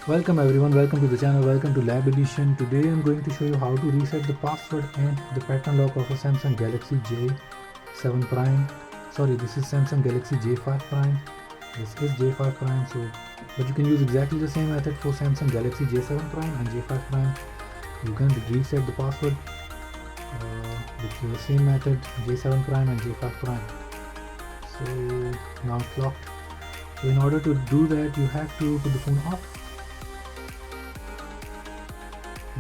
Welcome everyone, welcome to the channel, welcome to Lab Edition. Today I'm going to show you how to reset the password and the pattern lock of a Samsung Galaxy J7 Prime. Sorry, this is Samsung Galaxy J5 Prime. This is J5 Prime, but you can use exactly the same method for Samsung Galaxy J7 Prime and J5 Prime. You can reset the password with the same method, J7 Prime and J5 Prime. So now it's locked. So in order to do that, you have to put the phone off.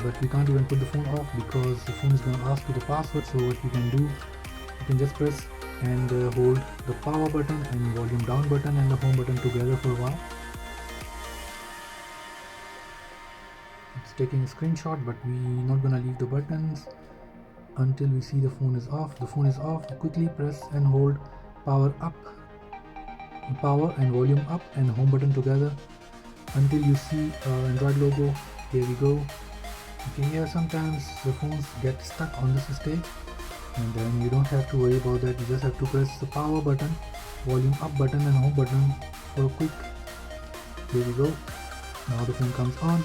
But we can't even put the phone off because the phone is going to ask you the password. So what you can do, you can just press and hold the power button and volume down button and the home button together for a while. It's taking a screenshot, but we're not going to leave the buttons until we see the phone is off. The phone is off. Quickly press and hold power and volume up and home button together until you see Android logo. Here we go. Okay, here sometimes the phones get stuck on this stage, and then you don't have to worry about that. You just have to press the power button, volume up button and home button for a quick. Here we go. Now the phone comes on,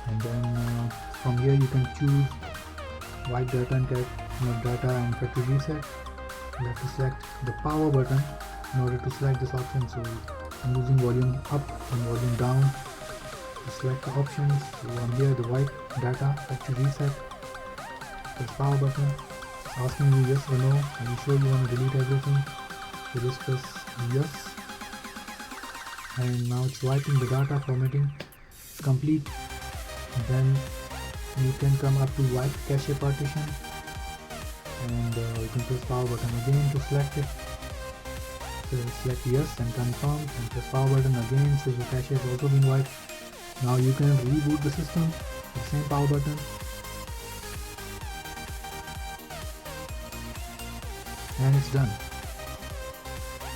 and then from here you can choose wipe data and data and factory reset. You have to select the power button in order to select this option. So I'm using volume up and volume down to select the options. So I'm here, the wipe data factory reset. Press power button. It's asking you yes or no. Are you sure you want to delete everything? So just press yes. And now it's wiping the data, formatting complete. Then you can come up to wipe cache partition, and you can press power button again to select it. So select yes and confirm, and press power button again, so your cache has also been wiped. Now you can reboot the system with the same power button, and it's done.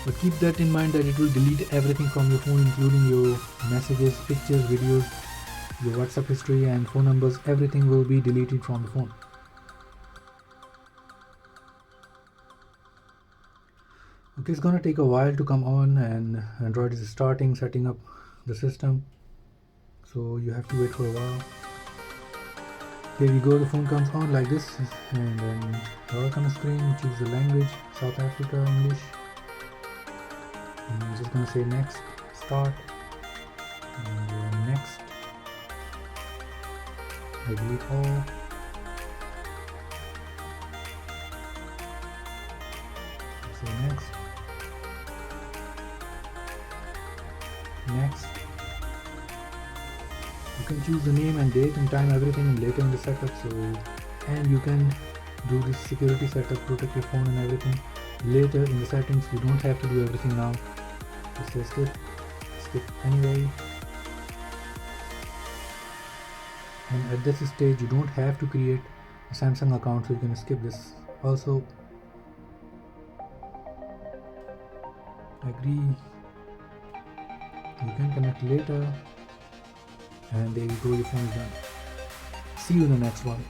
But keep that in mind that it will delete everything from your phone, including your messages, pictures, videos, your WhatsApp history and phone numbers. Everything will be deleted from the phone. Okay, it's gonna take a while to come on, and Android is setting up the system, so you have to wait for a while. Here we go, the phone comes on like this, and then welcome on the screen, choose the language, South Africa, English. And I'm just gonna say next, start, and next, I delete all. Say next, next. You can choose the name and date and time, everything later in the setup. So, and you can do this security setup, protect your phone and everything later in the settings. You don't have to do everything now. Just say skip anyway. And at this stage you don't have to create a Samsung account, so you can skip this. Also agree, you can connect later, and there you go, your phone is done. See you in the next one.